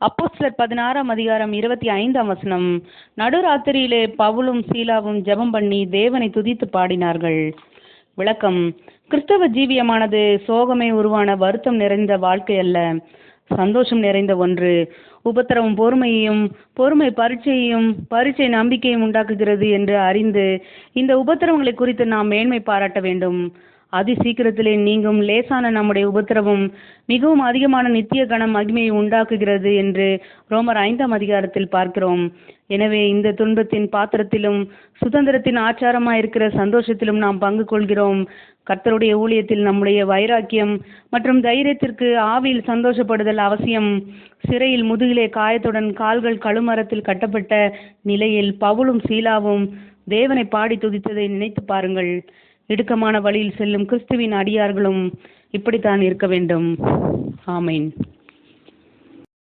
அப்போஸ்தலர் 16ஆம் அதிகாரம் 25ஆம் வசனம். நடுராத்திரியிலே பவுலும் சீலாவும் ஜெபம் பண்ணி தேவனை துதித்து பாடினார்கள். விளக்கம்: கிறிஸ்தவ ஜீவியமானது சோகமே உருவான வருத்தம் நிறைந்த வாழ்க்கை அல்ல, சந்தோஷம் நிறைந்த ஒன்று. உபத்திரவம் பொறுமையையும், பொறுமை பரீட்சையையும், பரீட்சை நம்பிக்கையும் உண்டாக்குகிறது என்று அறிந்து இந்த உபத்திரவங்களை குறித்து நாம் மேன்மை பாராட்ட வேண்டும். அதி சீக்கிரத்திலே நீங்கும் லேசான நம்முடைய உபத்திரவம் மிகவும் அதிகமான நித்திய கன மகிமையை உண்டாக்குகிறது என்று ரோமர் 5ஆம் அதிகாரத்தில் பார்க்கிறோம். எனவே இந்த துன்பத்தின் பாத்திரத்திலும் சுதந்திரத்தின் ஆச்சாரமாயிருக்கிற சந்தோஷத்திலும் நாம் பங்கு கொள்கிறோம். கர்த்தருடைய ஊழியத்தில் நம்முடைய வைராக்கியம் மற்றும் தைரியத்திற்கு ஆவியில் சந்தோஷப்படுதல் அவசியம். சிறையில் முதுகிலே காயத்துடன் கால்கள் கழுமரத்தில் கட்டப்பட்ட நிலையில் பவுலும் சீலாவும் தேவனை பாடி துதித்ததை நினைத்து பாருங்கள். இடுக்கமான வழியில் செல்லும் கிறிஸ்துவின் அடியார்களும் இப்படித்தான் இருக்க வேண்டும். ஆமேன்.